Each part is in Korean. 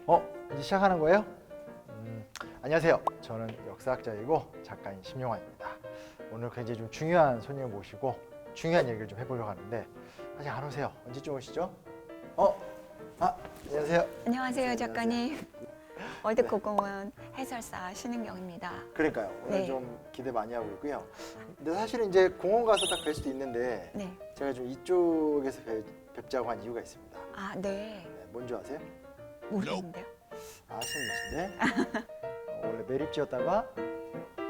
이제 시작하는 거예요? 안녕하세요. 저는 역사학자이고 작가인 심용환입니다. 오늘 굉장히 좀 중요한 손님을 모시고 중요한 얘기를 좀 해보려고 하는데 아직 안 오세요. 언제쯤 오시죠? 안녕하세요. 안녕하세요, 작가님. 월드컵공원 해설사 신은경입니다. 그러니까요. 오늘 네. 좀 기대 많이 하고 있고요. 근데 사실은 이제 공원 가서 딱 뵐 수도 있는데 네. 제가 좀 이쪽에서 뵙자고 한 이유가 있습니다. 아, 네. 네, 뭔지 아세요? 모르는데요? 아시는 분인데 원래 매립지였다가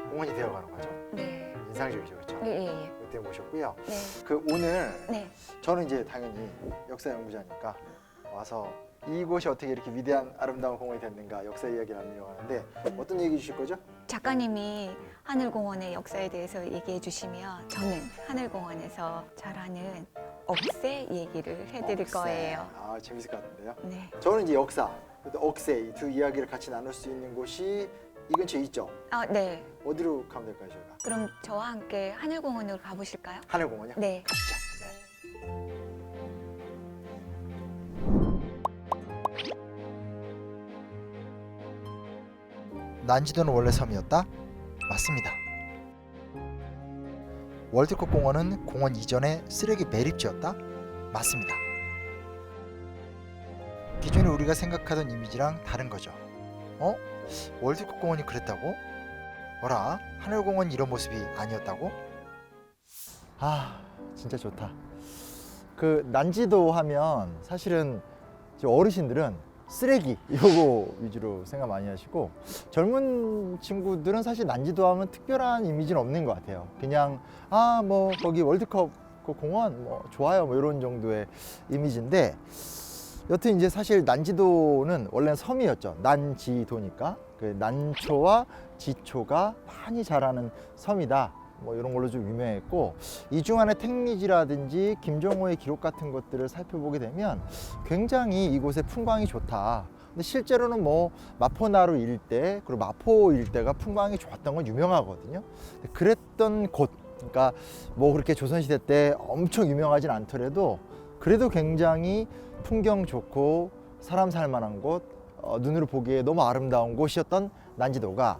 공원이 되어가는 거죠. 네. 인상적이죠, 그렇죠? 예, 예, 예. 그때 모셨고요. 네. 오늘 네. 저는 이제 당연히 역사 연구자니까 와서 이곳이 어떻게 이렇게 위대한 아름다운 공원이 됐는가 역사 이야기를 나누려고 하는데 어떤 얘기 주실 거죠? 작가님이 하늘공원의 역사에 대해서 얘기해 주시면 저는 하늘공원에서 잘하는 억새 얘기를 해드릴 억새. 거예요. 아, 재밌을 것 같은데요. 네. 저는 이제 역사, 또 억새 이 두 이야기를 같이 나눌 수 있는 곳이 이 근처에 있죠. 아, 네. 어디로 가면 될까요, 저희가? 그럼 저와 함께 하늘공원으로 가보실까요? 하늘공원이요? 네. 가시죠. 난지도는 원래 섬이었다? 맞습니다. 월드컵 공원은 공원 이전에 쓰레기 매립지였다? 맞습니다. 기존에 우리가 생각하던 이미지랑 다른 거죠. 월드컵 공원이 그랬다고? 어라? 하늘공원 이런 모습이 아니었다고? 아, 진짜 좋다. 난지도 하면 사실은 어르신들은 쓰레기 이거 위주로 생각 많이 하시고 젊은 친구들은 사실 난지도 하면 특별한 이미지는 없는 것 같아요. 그냥 뭐 거기 월드컵 그 공원 뭐 좋아요 뭐 이런 정도의 이미지인데 여튼 이제 사실 난지도는 원래는 섬이었죠. 난지도니까 난초와 지초가 많이 자라는 섬이다. 뭐 이런 걸로 좀 유명했고 이중환의 택리지라든지 김종호의 기록 같은 것들을 살펴보게 되면 굉장히 이곳의 풍광이 좋다. 근데 실제로는 뭐 마포나루 일대 그리고 마포 일대가 풍광이 좋았던 건 유명하거든요. 그랬던 곳, 그러니까 뭐 그렇게 조선시대 때 엄청 유명하진 않더라도 그래도 굉장히 풍경 좋고 사람 살만한 곳, 눈으로 보기에 너무 아름다운 곳이었던 난지도가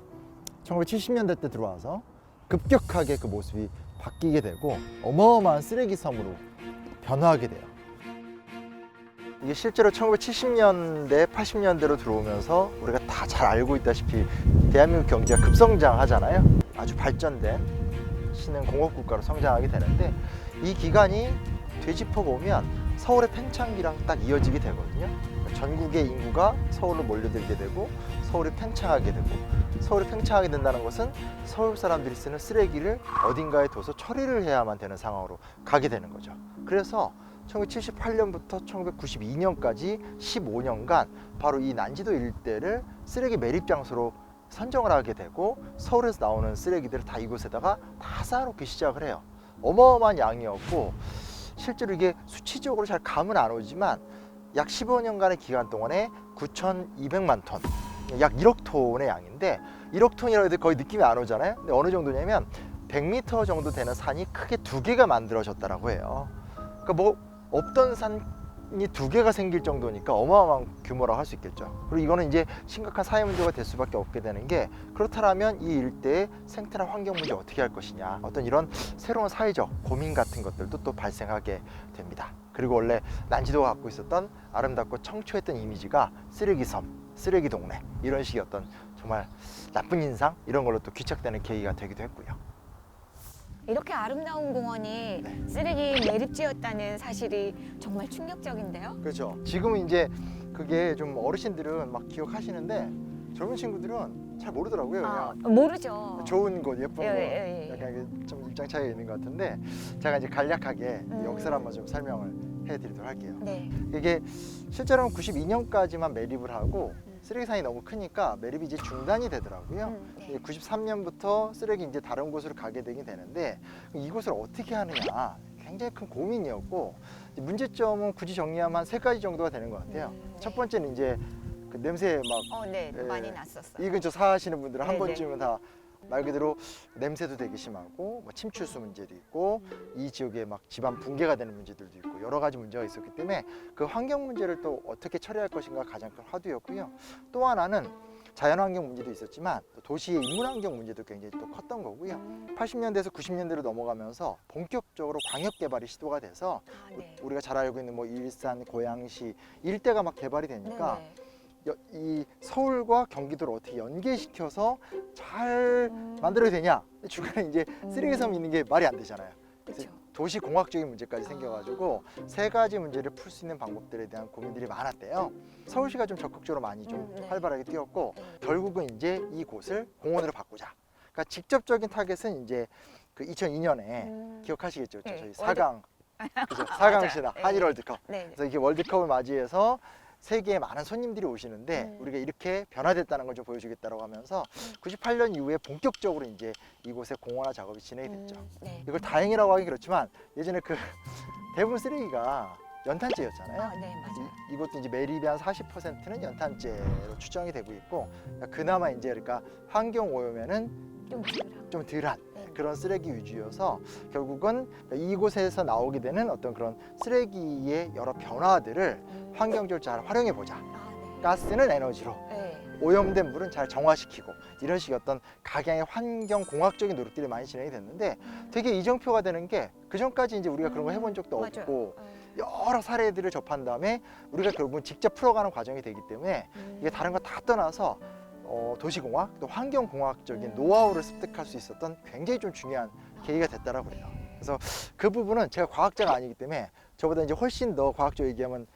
1970년대 때 들어와서 급격하게 그 모습이 바뀌게 되고 어마어마한 쓰레기 섬으로 변화하게 돼요. 이게 실제로 1970년대, 80년대로 들어오면서 우리가 다 잘 알고 있다시피 대한민국 경제가 급성장하잖아요. 아주 발전된 신흥 공업국가로 성장하게 되는데 이 기간이 되짚어 보면 서울의 팽창기랑 딱 이어지게 되거든요. 전국의 인구가 서울로 몰려들게 되고 서울이 팽창하게 되고 서울이 팽창하게 된다는 것은 서울 사람들이 쓰는 쓰레기를 어딘가에 둬서 처리를 해야만 되는 상황으로 가게 되는 거죠. 그래서 1978년부터 1992년까지 15년간 바로 이 난지도 일대를 쓰레기 매립 장소로 선정을 하게 되고 서울에서 나오는 쓰레기들을 다 이곳에다가 다 쌓아놓기 시작을 해요. 어마어마한 양이었고 실제로 이게 수치적으로 잘 감은 안 오지만 약 15년간의 기간 동안에 9,200만 톤, 약 1억 톤의 양인데 1억 톤이라고 해도 거의 느낌이 안 오잖아요. 근데 어느 정도냐면 100m 정도 되는 산이 크게 두 개가 만들어졌다라고 해요. 그러니까 뭐 없던 산이 두 개가 생길 정도니까 어마어마한 규모라고 할 수 있겠죠. 그리고 이거는 이제 심각한 사회 문제가 될 수밖에 없게 되는 게 그렇다면 이 일대의 생태나 환경 문제 어떻게 할 것이냐 어떤 이런 새로운 사회적 고민 같은 것들도 또 발생하게 됩니다. 그리고 원래 난지도가 갖고 있었던 아름답고 청초했던 이미지가 쓰레기섬, 쓰레기 동네 이런 식의 어떤 정말 나쁜 인상 이런 걸로 또 귀착되는 계기가 되기도 했고요. 이렇게 아름다운 공원이 쓰레기 매립지였다는 사실이 정말 충격적인데요. 그렇죠. 지금은 이제 그게 좀 어르신들은 막 기억하시는데 젊은 친구들은 잘 모르더라고요. 그냥 모르죠. 좋은 곳, 예쁜 곳, 예. 약간 이게 좀 입장 차이가 있는 것 같은데 제가 이제 간략하게 역사를 한번 좀 설명을 해드리도록 할게요. 네. 이게 실제로는 92년까지만 매립을 하고 쓰레기산이 너무 크니까 매립이 이제 중단이 되더라고요. 네. 93년부터 쓰레기 이제 다른 곳으로 가게 되긴 되는데 이곳을 어떻게 하느냐 굉장히 큰 고민이었고 문제점은 굳이 정리하면 한 3가지 정도가 되는 것 같아요. 네. 첫 번째는 이제 그 냄새 막 네. 예, 많이 났었어요. 이 근처 사시는 분들은 한 네, 번쯤은 다 말 그대로 냄새도 되게 심하고 뭐 침출수 문제도 있고 이 지역에 막 집안 붕괴가 되는 문제들도 있고 여러 가지 문제가 있었기 때문에 그 환경 문제를 또 어떻게 처리할 것인가 가장 큰 화두였고요. 또 하나는 자연환경 문제도 있었지만 또 도시의 인문환경 문제도 굉장히 또 컸던 거고요. 80년대에서 90년대로 넘어가면서 본격적으로 광역 개발이 시도가 돼서 아, 네. 우리가 잘 알고 있는 뭐 일산, 고양시 일대가 막 개발이 되니까 네네. 이 서울과 경기도를 어떻게 연계시켜서 잘 만들어야 되냐. 중간에 이제 쓰레기 섬이 있는 게 말이 안 되잖아요. 그래서 그렇죠. 도시 공학적인 문제까지 생겨가지고 세 가지 문제를 풀 수 있는 방법들에 대한 고민들이 많았대요. 서울시가 좀 적극적으로 많이 좀 네. 활발하게 뛰었고 네. 결국은 이제 이곳을 공원으로 바꾸자. 그러니까 직접적인 타겟은 이제 그 2002년에 기억하시겠죠? 네. 저희 4강 그죠? 4강 신화 네. 한일 월드컵. 네. 그래서 이게 월드컵을 맞이해서 세계에 많은 손님들이 오시는데 우리가 이렇게 변화됐다는 걸 좀 보여주겠다고 하면서 98년 이후에 본격적으로 이제 이곳에 공원화 작업이 진행이 됐죠. 네. 이걸 다행이라고 하기 그렇지만 예전에 그 대부분 쓰레기가 연탄재였잖아요. 아, 네, 맞아요. 이것도 이제 매립의 한 40%는 연탄재로 추정이 되고 있고 그나마 이제 그러니까 환경 오염에는 좀 덜한. 좀 덜한 네. 그런 쓰레기 위주여서 결국은 이곳에서 나오게 되는 어떤 그런 쓰레기의 여러 변화들을 환경적으로 잘 활용해 보자. 아, 네. 가스는 에너지로, 네. 오염된 물은 잘 정화시키고 이런 식의 어떤 각양의 환경 공학적인 노력들이 많이 진행이 됐는데 되게 이정표가 되는 게 그 전까지 이제 우리가 그런 거 해본 적도 맞아요. 없고 여러 사례들을 접한 다음에 우리가 결국은 직접 풀어가는 과정이 되기 때문에 이게 다른 거 다 떠나서 도시공학 또 환경공학적인 노하우를 습득할 수 있었던 굉장히 좀 중요한 계기가 됐다라고 그래요. 그래서 그 부분은 제가 과학자가 아니기 때문에 저보다 이제 훨씬 더 과학적으로 얘기하면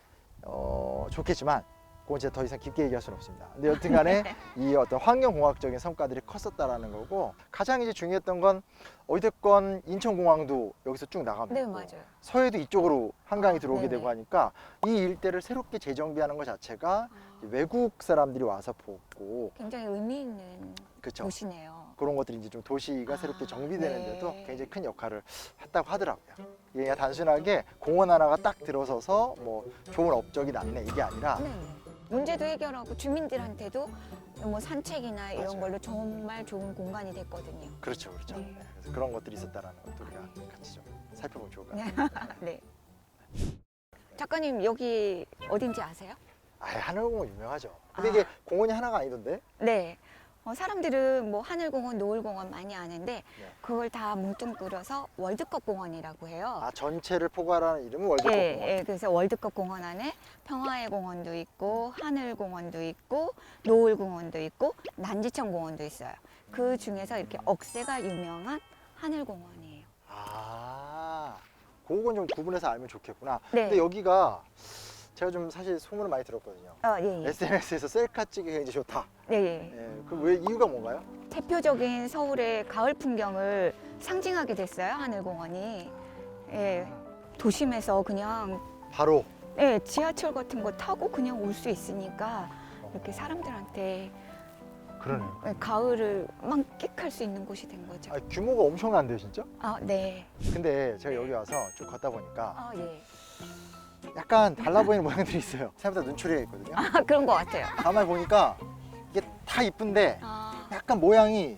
좋겠지만 그건 제가 더 이상 깊게 얘기할 수는 없습니다. 근데 여튼간에 이 어떤 환경공학적인 성과들이 컸었다라는 거고 가장 이제 중요했던 건 어찌됐건 인천공항도 여기서 쭉 나가면 네, 있고 맞아요. 서해도 이쪽으로 한강이 들어오게 네네. 되고 하니까 이 일대를 새롭게 재정비하는 것 자체가 외국 사람들이 와서 보고 굉장히 의미 있는 그렇죠. 도시네요. 그런 것들이 이제 좀 도시가 새롭게 정비되는데도 네. 굉장히 큰 역할을 했다고 하더라고요. 이게 그냥 단순하게 공원 하나가 딱 들어서서 뭐 좋은 업적이 났네 이게 아니라 네. 문제도 해결하고 주민들한테도 뭐 산책이나 이런 맞아요. 걸로 정말 좋은 공간이 됐거든요. 그렇죠, 그렇죠. 네. 네, 그래서 그런 것들이 있었다라는 것도 우리가 같이 좀 살펴보면 좋을 것 같아요. 네. 작가님 여기 어딘지 아세요? 아, 하늘공원 유명하죠. 근데 아. 이게 공원이 하나가 아니던데? 네. 사람들은 뭐 하늘공원, 노을공원 많이 아는데 그걸 다 뭉뚱그려서 월드컵 공원이라고 해요. 아, 전체를 포괄하는 이름은 월드컵 예, 공원. 예, 그래서 월드컵 공원 안에 평화의 공원도 있고 하늘공원도 있고 노을공원도 있고 난지천 공원도 있어요. 그 중에서 이렇게 억새가 유명한 하늘공원이에요. 아, 그건 좀 구분해서 알면 좋겠구나. 네. 근데 여기가 제가 좀 사실 소문을 많이 들었거든요. 예, 예. SNS에서 셀카 찍기가 굉장히 좋다. 예, 예. 예, 그 왜 이유가 뭔가요? 대표적인 서울의 가을 풍경을 상징하게 됐어요, 하늘공원이. 예, 도심에서 그냥 바로 예, 지하철 같은 거 타고 그냥 올 수 있으니까 이렇게 사람들한테 그러네요. 예, 가을을 만끽할 수 있는 곳이 된 거죠. 아, 규모가 엄청난데요, 진짜? 아, 네. 근데 제가 여기 와서 쭉 걷다 보니까 아, 예. 약간 달라 보이는 모양들이 있어요. 생각보다 눈초리가 있거든요. 아, 그런 것 같아요. 가만히 보니까 이게 다 이쁜데 아, 약간 모양이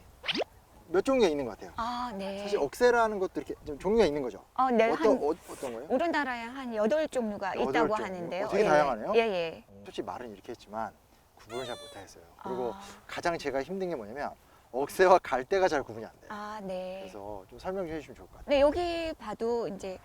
몇 종류가 있는 것 같아요. 아, 네. 사실 억새라는 것도 이렇게 좀 종류가 있는 거죠. 네, 어떤 한 어떤 거예요? 우리나라에 한 8종류가 여덟 있다고 종류? 하는데요. 되게 예, 다양하네요. 예, 예. 솔직히 말은 이렇게 했지만 구분을 잘 못하겠어요. 그리고 아, 가장 제가 힘든 게 뭐냐면 억새와 갈대가 잘 구분이 안 돼요. 아, 네. 그래서 좀 설명 좀 해주시면 좋을 것 같아요. 네, 여기 봐도 이제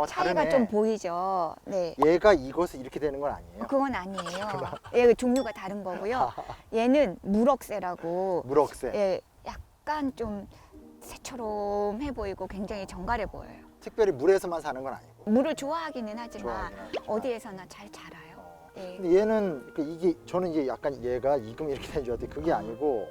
차이가 다르네. 좀 보이죠. 네. 얘가 이것을 이렇게 되는 건 아니에요. 그건 아니에요. 예, 종류가 다른 거고요. 얘는 물억새라고. 물억새. 예, 약간 좀 새처럼 해 보이고 굉장히 정갈해 보여요. 특별히 물에서만 사는 건 아니고. 물을 좋아하기는 하지만 좋아하긴 하지만. 어디에서나 잘 자라요. 예. 근데 얘는 이게 저는 이제 약간 얘가 익으면 이렇게 되는 줄 알았더니 그게 아니고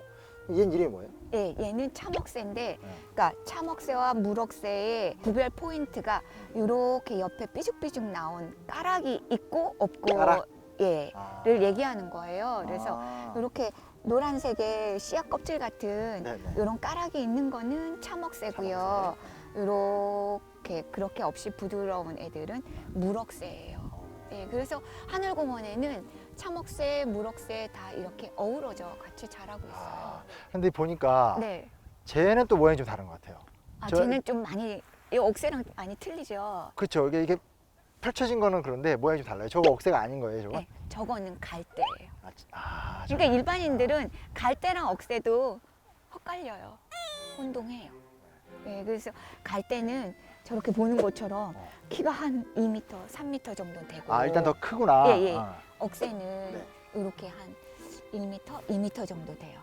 얘는 이름이 뭐예요? 예, 얘는 참억새인데, 네. 그러니까 참억새와 물억새의 구별 포인트가 이렇게 옆에 삐죽삐죽 나온 까락이 있고 없고, 까락? 예, 아. 를 얘기하는 거예요. 그래서 아. 이렇게 노란색의 씨앗 껍질 같은 네네. 이런 까락이 있는 거는 참억새고요. 이렇게 그렇게 없이 부드러운 애들은 물억새예요. 예, 그래서 하늘공원에는 참억새, 물억새 다 이렇게 어우러져 같이 자라고 있어요. 근데 보니까 네. 쟤는 또 모양이 좀 다른 것 같아요. 아, 저- 쟤는 좀 많이 이 억새랑 많이 틀리죠. 그렇죠. 이게 펼쳐진 거는 그런데 모양이 좀 달라요. 저거 억새가 아닌 거예요, 저거? 네, 저거는 갈대예요. 저거. 그러니까 일반인들은 갈대랑 억새도 헛갈려요. 혼동해요. 네, 그래서 갈대는 저렇게 보는 것처럼 어. 키가 한 2m, 3m 정도 되고 아, 일단 더 크구나. 예, 예. 아. 억새는 네. 이렇게 한 1m, 2m 정도 돼요.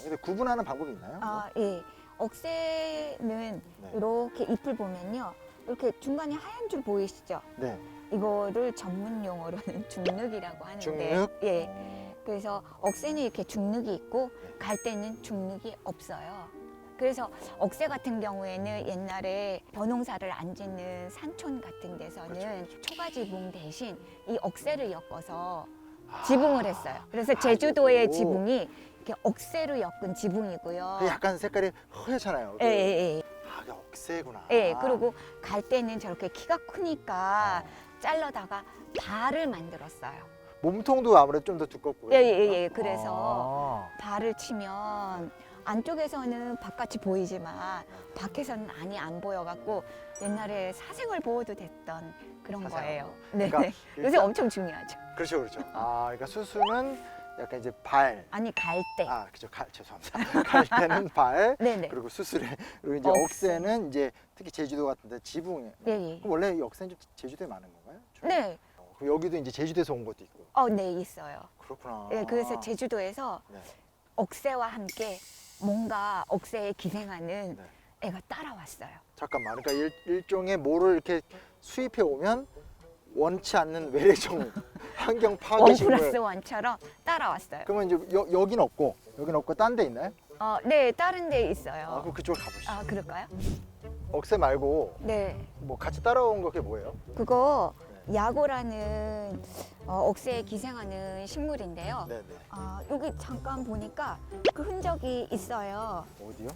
근데 구분하는 방법이 있나요? 아, 예. 억새는 네. 이렇게 잎을 보면요. 이렇게 중간에 하얀 줄 보이시죠? 네. 이거를 전문 용어로는 중늑이라고 하는데 중늑? 예. 그래서 억새는 이렇게 중늑이 있고 갈대는 중늑이 없어요. 그래서 억새 같은 경우에는 옛날에 벼농사를 안 짓는 산촌 같은 데서는 그렇죠. 초가지붕 대신 이 억새를 엮어서 아. 지붕을 했어요. 그래서 제주도의 요거. 지붕이 이렇게 억새로 엮은 지붕이고요. 그 약간 색깔이 허옇잖아요. 예, 예, 예. 아, 이게 억새구나. 예, 그리고 갈대는 저렇게 키가 크니까 어. 잘라다가 발을 만들었어요. 몸통도 아무래도 좀 더 두껍고요. 예, 예, 예. 그래서 아. 발을 치면 안쪽에서는 바깥이 보이지만 밖에서는 안이 안 보여갖고 옛날에 사생활 보호도 됐던 그런 사생활 거예요. 보호. 네. 그러니까 요새 일단- 엄청 중요하죠. 그렇죠, 그렇죠. 아, 그러니까 수수는 약간 이제 발. 아니 갈대. 아, 그죠. 죄송합니다. 갈대는 발. 네네. 그리고 수수래. 그리고 이제 억새. 억새는 이제 특히 제주도 같은데 지붕에. 예, 예. 그럼 원래 이 억새는 좀 제주도에 많은 건가요? 주로? 네. 그럼 여기도 이제 제주도에서 온 것도 있고. 네 있어요. 그렇구나. 예, 그래서 제주도에서 네. 억새와 함께 뭔가 억새에 기생하는 네. 애가 따라왔어요. 잠깐만. 그러니까 일종의 뭐를 이렇게 수입해 오면 원치 않는 외래종 환경 파괴 원 식물. 플러스 원처럼 따라왔어요. 그러면 이제 여긴 없고 딴 데 있나요? 네, 다른 데 아, 있어요. 그럼 그쪽으로 가보시죠. 아, 그럴까요? 억새 말고 네. 뭐 같이 따라온 거 그게 뭐예요? 그거 야고라는 억새에 기생하는 식물인데요. 네네. 여기 잠깐 보니까 그 흔적이 있어요. 어디요?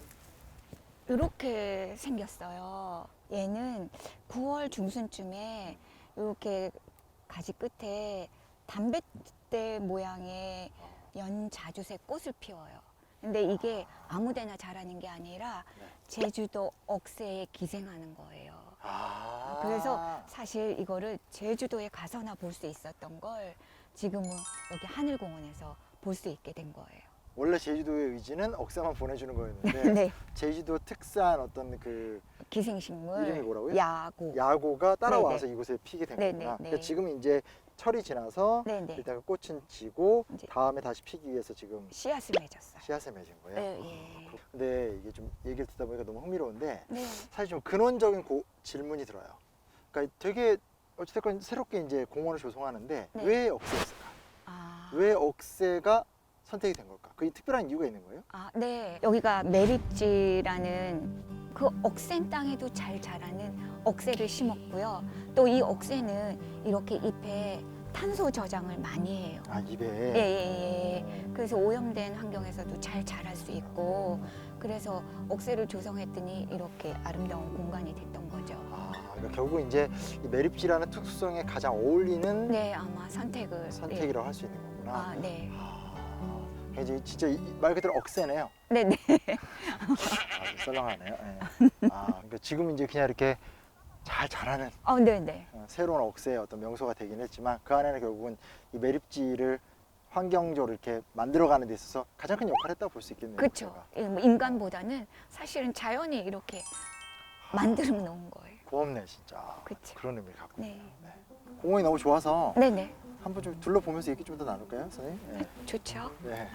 이렇게 생겼어요. 얘는 9월 중순쯤에 이렇게 가지 끝에 담뱃대 모양의 연자주색 꽃을 피워요. 근데 이게 아무데나 자라는 게 아니라 네. 제주도 억새에 기생하는 거예요. 아. 그래서 사실 이거를 제주도에 가서나 볼 수 있었던 걸 지금은 여기 하늘공원에서 볼 수 있게 된 거예요. 원래 제주도의 의지는 억새만 보내주는 거였는데 네, 제주도 특산 어떤 그 기생식물 이름이 뭐라고요? 야고. 야고가 따라와서 네네. 이곳에 피게 된 네네, 거구나. 네. 그러니까 지금 이제 철이 지나서 네네. 일단 그 꽃은 지고 이제- 다음에 다시 피기 위해서 지금 씨앗을 맺었어요. 씨앗을 맺은 거예요. 네, 예. 근데 이게 좀 얘기를 듣다 보니까 너무 흥미로운데 네. 사실 좀 근원적인 질문이 들어요. 그러니까 되게 어찌됐건 새롭게 이제 공원을 조성하는데 네. 왜 억새였을까? 아, 왜 억새가 선택이 된 걸까? 그 특별한 이유가 있는 거예요? 네. 여기가 매립지라는 그 억센 땅에도 잘 자라는 억새를 심었고요. 또 이 억새는 이렇게 잎에 탄소 저장을 많이 해요. 아, 입에. 예, 예, 예. 그래서 오염된 환경에서도 잘 자랄 수 있고 그래서 억새를 조성했더니 이렇게 아름다운 공간이 됐던 거죠. 아, 그러니까 결국 이제 이 매립지라는 특수성에 가장 어울리는 네, 아마 선택을. 선택이라고 할 수 있는 거구나. 아, 네. 그러니까 이제 진짜 말 그대로 억새네요. 네, 네. 아주 썰렁하네요. 예. 그러니까 지금 이제 그냥 이렇게 잘 자라는 네, 네. 새로운 억새의 어떤 명소가 되긴 했지만 그 안에는 결국은 이 매립지를 환경적으로 이렇게 만들어가는 데 있어서 가장 큰 역할을 했다고 볼 수 있겠네요. 그렇죠. 억새가. 예, 뭐 인간보다는 사실은 자연이 이렇게 만들어 놓은 거예요. 고맙네 진짜. 그쵸. 그런 의미를 갖고 네. 있네요. 네. 공원이 너무 좋아서 네, 네. 한번 좀 둘러보면서 얘기 좀 더 나눌까요, 선생님? 네. 좋죠. 네.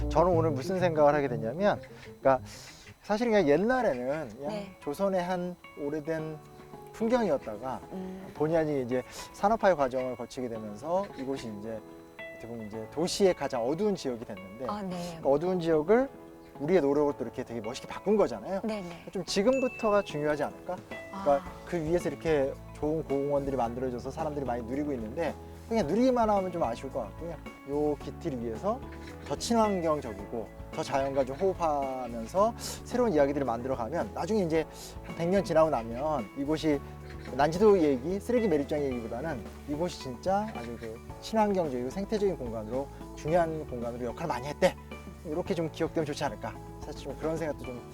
저는 오늘 무슨 생각을 하게 됐냐면, 그러니까 사실 그냥 옛날에는 그냥 네. 조선의 한 오래된 풍경이었다가 음, 본의 아니게 이제 산업화의 과정을 거치게 되면서 이곳이 이제 어떻게 보면 이제 도시의 가장 어두운 지역이 됐는데 네. 그 어두운 지역을 우리의 노력으로 또 이렇게 되게 멋있게 바꾼 거잖아요. 네, 네. 좀 지금부터가 중요하지 않을까? 그러니까 그 위에서 이렇게 좋은 공원들이 만들어져서 사람들이 많이 누리고 있는데 그냥 누리기만 하면 좀 아쉬울 것 같고요. 요 기틀 위에서 더 친환경적이고 더 자연과 좀 호흡하면서 새로운 이야기들을 만들어가면 나중에 이제 한 100년 지나고 나면 이곳이 난지도 얘기, 쓰레기 매립장 얘기보다는 이곳이 진짜 아주 그 친환경적이고 생태적인 공간으로 중요한 공간으로 역할을 많이 했대. 이렇게 좀 기억되면 좋지 않을까. 사실 좀 그런 생각도 좀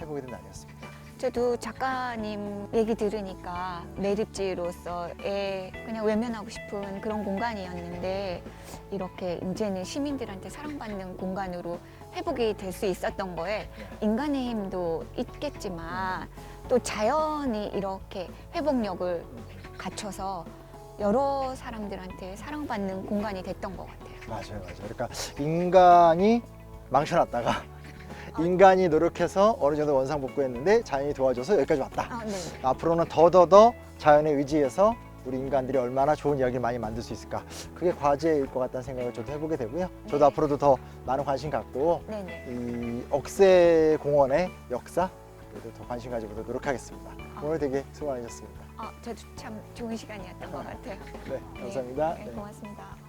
해보게 된 날이었습니다. 저도 작가님 얘기 들으니까 매립지로서의 그냥 외면하고 싶은 그런 공간이었는데 이렇게 이제는 시민들한테 사랑받는 공간으로 회복이 될 수 있었던 거에 인간의 힘도 있겠지만 또 자연이 이렇게 회복력을 갖춰서 여러 사람들한테 사랑받는 공간이 됐던 것 같아요. 맞아요, 맞아요. 그러니까 인간이 망쳐놨다가 인간이 노력해서 어느 정도 원상복구했는데 자연이 도와줘서 여기까지 왔다. 아, 네. 앞으로는 더더더 자연에 의지해서 우리 인간들이 얼마나 좋은 이야기를 많이 만들 수 있을까. 그게 과제일 것 같다는 생각을 저도 해보게 되고요. 저도 네. 앞으로도 더 많은 관심 갖고 네네. 이 억새 공원의 역사 더 관심 가지보도록 노력하겠습니다. 오늘 되게 수고 많으셨습니다. 저도 참 좋은 시간이었던 것 같아요. 네, 감사합니다. 네, 고맙습니다.